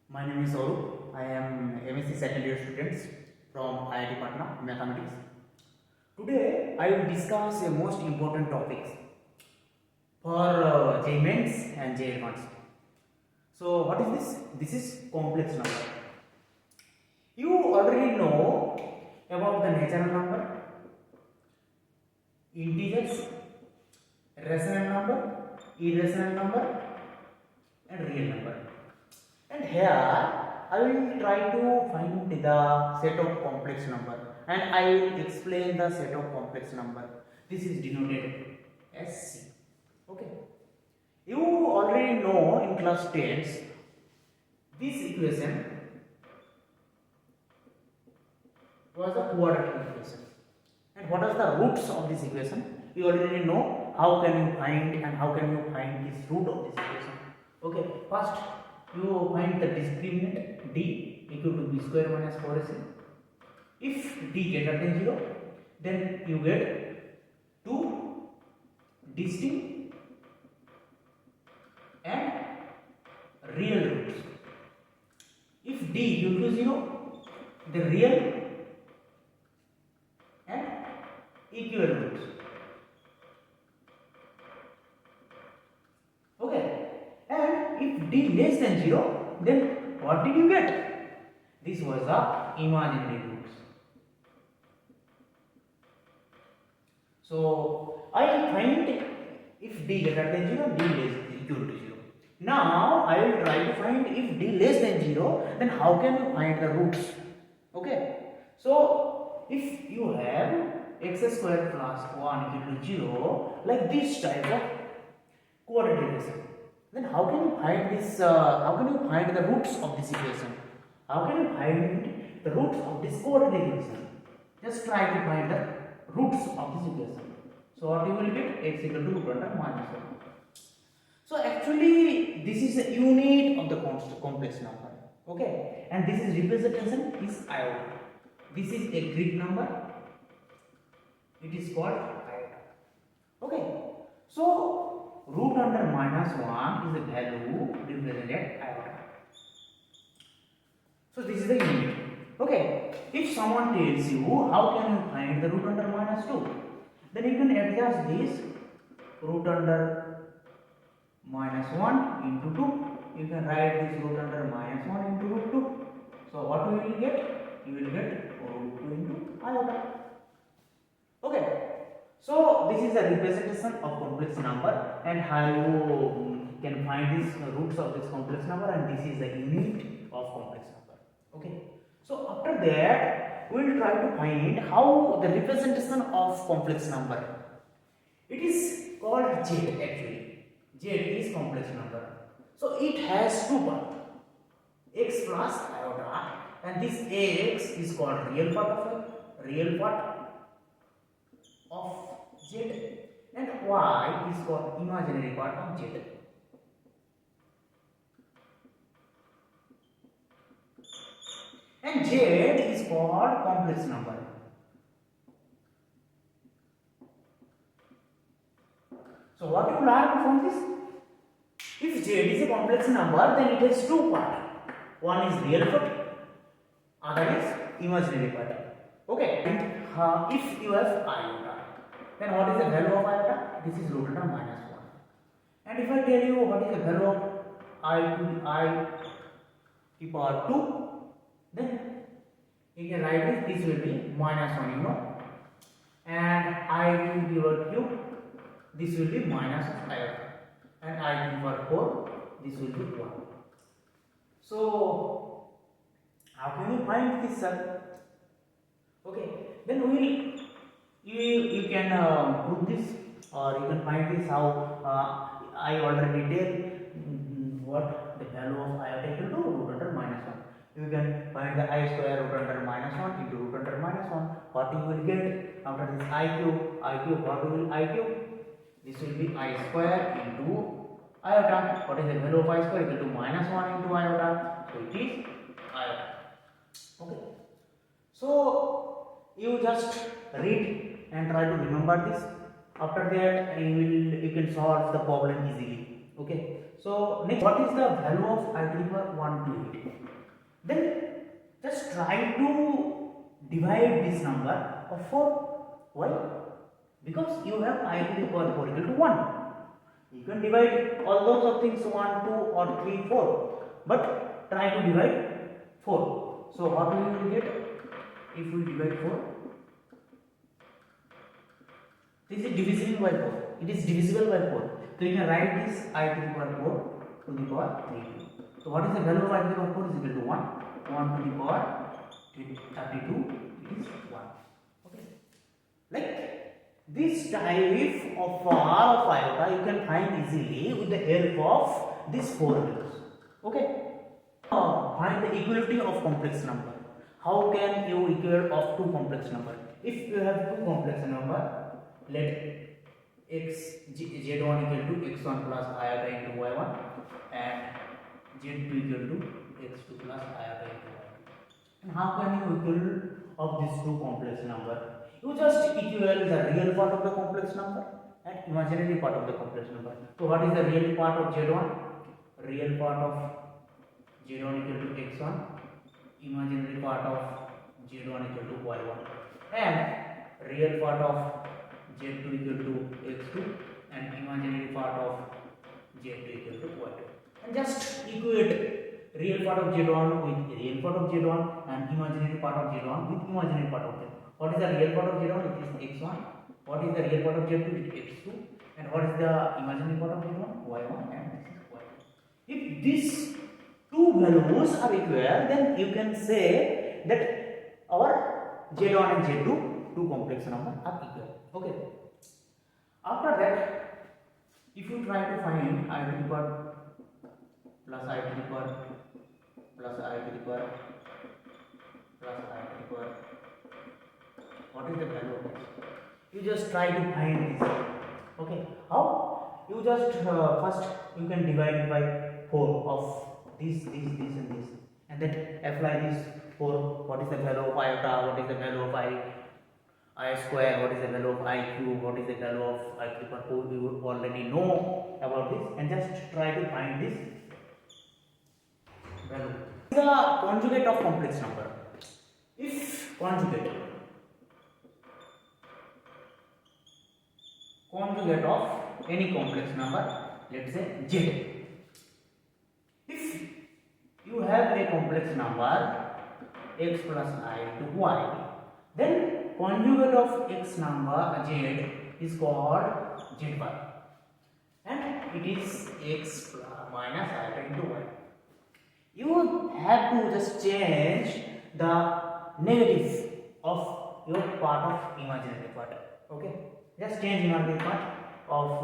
My name is Saurabh. I am MSc second year students from IIT Patna, Mathematics. Today I will discuss a most important topics for JEE Mains and JEE Advanced. So what is this? This is complex number. You already know about the natural number, integers, rational number, irrational number and real number. And here I will try to find the set of complex number and I will explain the set of complex number. This is denoted as C. Okay. You already know in class 10th this equation was the quadratic equation. And what are the roots of this equation? You already know how can you find and how can you find this root of this equation. Okay, first you find the discriminant d equal to b square minus 4ac. If d greater than 0, then you get two distinct and real roots. If d equal to 0, the real and equal roots. Okay, and if d less than 0, then what did you get? This was the imaginary roots. So I find if d greater than 0, d less equal to 0. Now I will try to find if d less than 0, then how can you find the roots? Okay, so if you have x square plus 1 equal to 0, like this type of quadratic equation, then how can you find this? How can you find the roots of this equation? How can you find the roots of this quadratic equation? Just try to find the roots of this equation. So what you will get? X equal to root under minus 1. So actually this is a unit of the complex number. Okay, and this is representation is iota. This is a Greek number. It is called iota. Okay, so root under minus 1 is the value represented iota. So this is the unit. Okay, if someone tells you how can you find the root under minus 2, then you can adjust this root under minus 1 into 2. You can write this root under minus 1 into root 2. So what you will get? You will get root 2 into iota. Okay. So this is a representation of complex number and how you can find these roots of this complex number, and this is the unit of complex number. Okay. So after that we will try to find how the representation of complex number. It is called Z actually. Z is complex number. So it has two parts, x plus iota, and this x is called real part of Z, and y is called imaginary part of Z. And Z is called complex number. So what you learn from this? If Z is a complex number, then it has two parts. One is real part, other is imaginary part. Okay. And if you have iota, then what is the value of iota? This is root under minus 1. And if I tell you what is the value of I to the power 2, then you can write this will be minus 1, you know. And I to the power cube, this will be minus of iota. And I to the power 4, this will be 1. So how can you find this, sir? Okay, then you can prove this, or you can find this how I already tell what the value of iota equal to root under minus 1. You can find the I square root under minus 1 into root under minus 1. What you will get after this I cube, what will I cube? This will be I square into iota. What is the value of I square? Equal to minus 1 into iota. So it is iota. Okay. So you just read and try to remember this. After that you can solve the problem easily. Okay. So next, what is the value of I to the power 1 to 8? Then just try to divide this number of 4. Why? Because you have I to the power 4 equal to 1. You can divide all those of things 1, 2 or 3, 4. But try to divide 4. So what we will get if we divide 4? This is divisible by 4. It is divisible by 4. So you can write this I to the power 4 to the power 3. So what is the value of I to the power 4 is equal to 1. 1 to the power 32, it is 1. Okay. Like this type of power of iota you can find easily with the help of these 4 values. Okay. Find the equality of complex number. How can you equal of two complex number? If you have two complex number, let z1 equal to x1 plus iota into y1 and z2 equal to x2 plus iota into y2. And how can you equal of these two complex number? You just equal the real part of the complex number and imaginary part of the complex number. So what is the real part of z1? Real part of z1 equal to x1, imaginary part of z1 equal to y1, and real part of z2 equal to x2 and imaginary part of z2 equal to y2. And just equate real part of z1 with real part of z1 and imaginary part of z1 with imaginary part of z1. What is the real part of z1? It is x1. What is the real part of z2? It is x2. And what is the imaginary part of z1? y1, and this is y2. If these two values are equal, then you can say that our z1 and z2, two complex numbers, are equal. Okay. After that, if you try to find I to the power plus I to the power plus I to the power plus I to the power, what is the value of this? You just try to find this. Okay. How? You just first you can divide it by 4 of this, and then apply this 4. What is the value of iota? What is the value of I square? What is the value of I cube? What is the value of I to the power 4? We would already know about this, and just try to find this value. The conjugate of complex number. If conjugate of any complex number, let's say z. If you have a complex number x plus I to y, then conjugate of x number z is called z bar, and it is x plus minus I into y. You have to just change the negative of your part of imaginary part. Okay, just change imaginary part of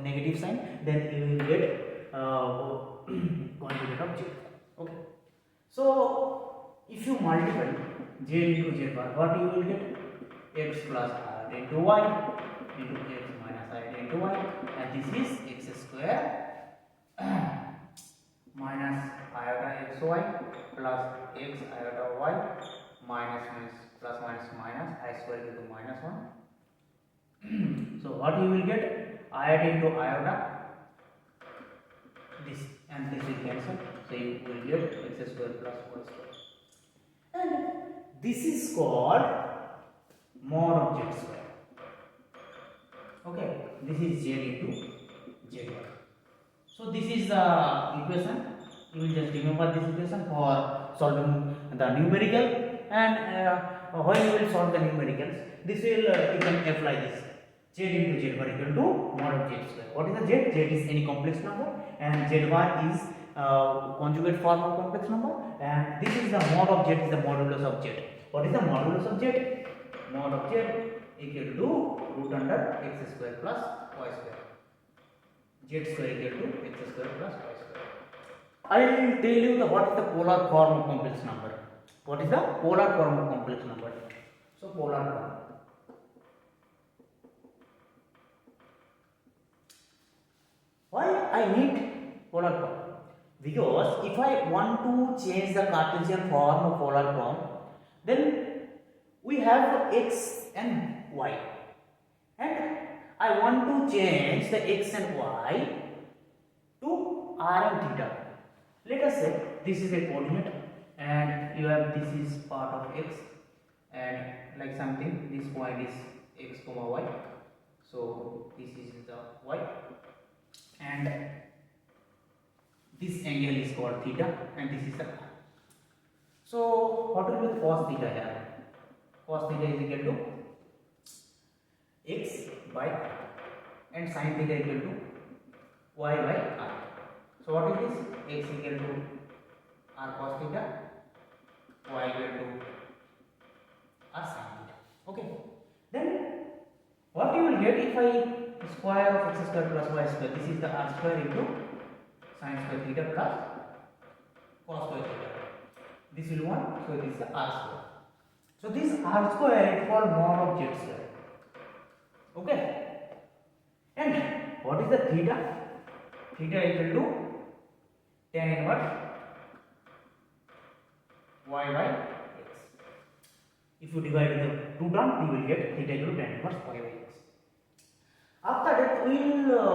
negative sign, then you will get conjugate of z. Okay, so if you multiply z into z bar, what you will get? X plus I into y into x minus I into y, and this is x square minus iota xy plus x iota y minus plus minus I square equal to minus 1. So what you will get? Iota into iota, this and this will cancel, so you will get x square plus y square, and this is called mod of z square. Okay, this is z into z bar. So this is the equation. You will just remember this equation for solving the numerical, and when you will solve the numericals, this will you can apply this z into z bar equal to mod of z square. What is the z? Z is any complex number, and z bar is conjugate form of complex number, and this is the mod of z, is the modulus of z. What is the modulus of z? Mod of z equal to root under x square plus y square. Z square equal to x square plus y square. I will tell you what is the polar form of complex number. What is the polar form of complex number? So polar form. Why I need polar form? Because if I want to change the Cartesian form of polar form, then we have x and y, and I want to change the x and y to r and theta. Let us say this is a coordinate and you have this is part of x and like something this point is x comma y. So this is the y and this angle is called theta and this is the r. So what will be the cos theta here? Cos theta is equal to x by r and sin theta equal to y by r. So what it is? X equal to r cos theta, y equal to r sin theta. Okay. Then what you will get if I square of x square plus y square? This is the r square into sin square theta plus cos square theta. This will 1, so this is the r square. So this r square is called mod of z square. Okay. And what is the theta? Theta equal to tan inverse y by x. If you divide the two terms, you will get theta equal to tan inverse y by x. After that, we will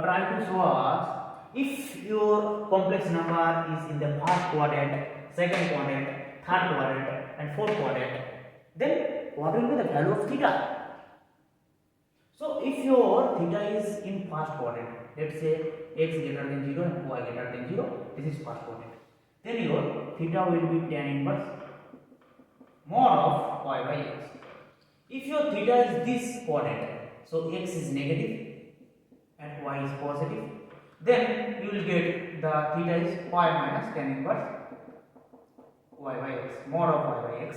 try to show us if your complex number is in the first quadrant, second quadrant, third quadrant, and fourth quadrant, then what will be the value of theta? So if your theta is in first quadrant, let's say x greater than 0 and y greater than 0, this is first quadrant, then your theta will be tan inverse mod of y by x. If your theta is this quadrant, so x is negative and y is positive, then you will get the theta is y minus tan inverse y by x, mod of y by x.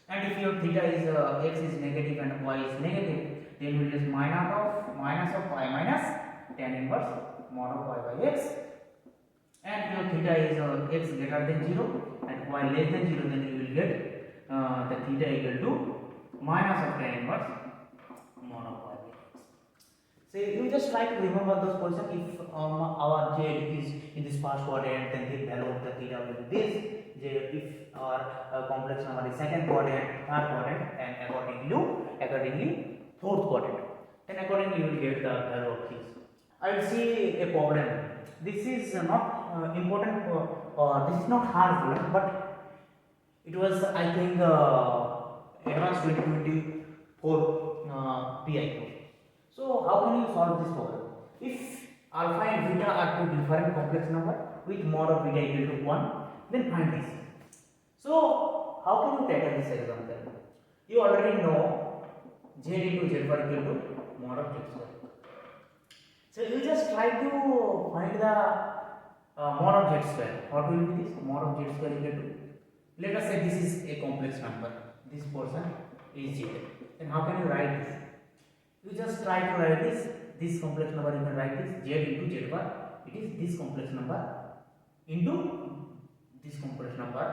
And if your theta is x is negative and y is negative, then you will get minus of y minus tan inverse mod of y by x. And your theta is x greater than 0 and y less than 0, then you will get the theta equal to minus of tan inverse mod of y by x. So you just try to remember those positions. If our z is in this first quadrant, then the value of the theta will be this. If our complex number is second quadrant, third quadrant, and accordingly fourth quadrant, then accordingly you will get the value of this. I will see a problem. This is not important or this is not hard, but it was I think advanced 2024 PIQ. So how can you solve this problem? If alpha and beta are two different complex number with mod of beta equal to 1, then find this. So how can you tackle this example? You already know z into z bar equal to mod of z square. So you just try to find the mod of z square. What will be this? Mod of z square equal to, let us say this is a complex number. This portion is z. Then how can you write this? You just try to write this complex number. You can write this z into z bar. It is this complex number into this complex number,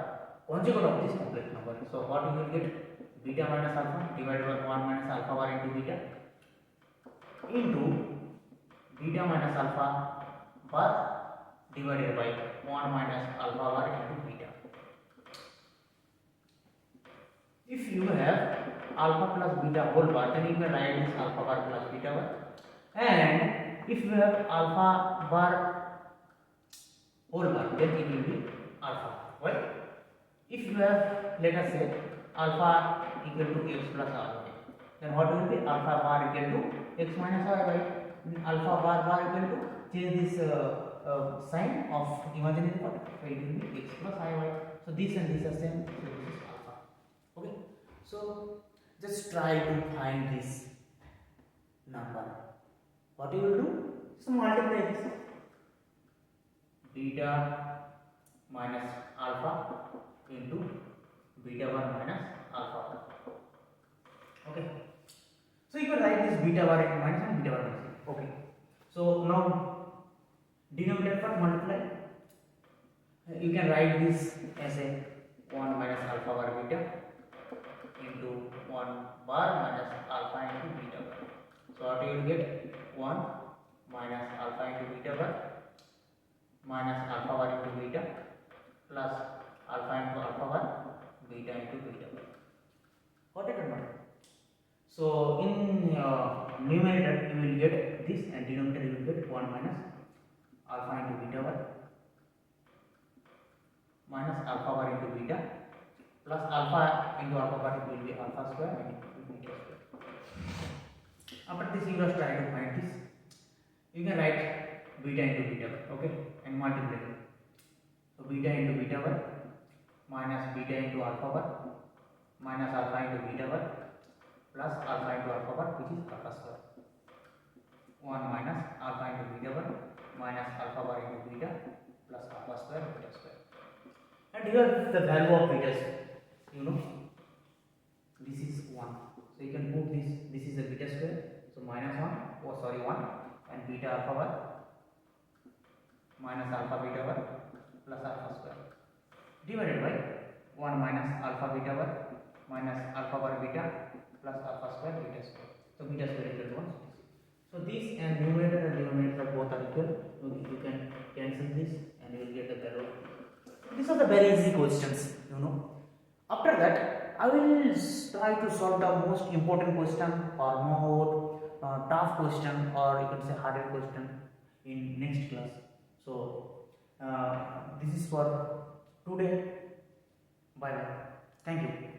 conjugate of this complex number. So what you will get? Beta minus alpha divided by 1 minus alpha bar into beta minus alpha bar divided by 1 minus alpha bar into beta. If you have alpha plus beta whole bar, then you can write this alpha bar plus beta bar. And if you have alpha bar whole bar, then it will be alpha. Right? If you have, let us say, alpha equal to x plus alpha, then what will be? Alpha bar equal to x minus y, right? Alpha bar equal to, change this sign of imaginary part, so it will be x plus iy. So this and this are same, so this is alpha. Okay, so just try to find this number. What you will do? So multiply this beta minus alpha into beta 1 minus alpha 1. Okay, so you can write this beta bar minus and beta bar minus. Okay, so now denominator part multiply. You can write this as a 1 minus alpha bar beta into 1 bar minus alpha into beta bar. So what you will get? 1 minus alpha into beta bar minus alpha bar into beta plus alpha into alpha bar beta into beta bar. Got it or not? So in numerator you will get this and denominator you will get 1 minus alpha into beta bar minus alpha bar into beta plus alpha into alpha bar, it will be alpha square and it will be beta square. After this, you just try to find this. You can write beta into beta bar, okay, and multiply. So beta into beta bar minus beta into alpha bar minus alpha into beta bar plus alpha into alpha bar, which is alpha square. 1 minus alpha into beta bar minus alpha bar into beta plus alpha square beta square. And here the value of beta is, you know, this is 1. So you can put this is the beta square. So minus 1, oh sorry 1, and beta alpha bar minus alpha beta bar plus alpha square divided by 1 minus alpha beta bar minus alpha bar beta plus alpha square beta square. So beta square equal to 1. So this and numerator and denominator both are equal. You can cancel this and you will get the value. These are the very easy questions, you know. After that, I will try to solve the most important question or more tough question, or you can say harder question in next class. So this is for today. Bye bye. Thank you.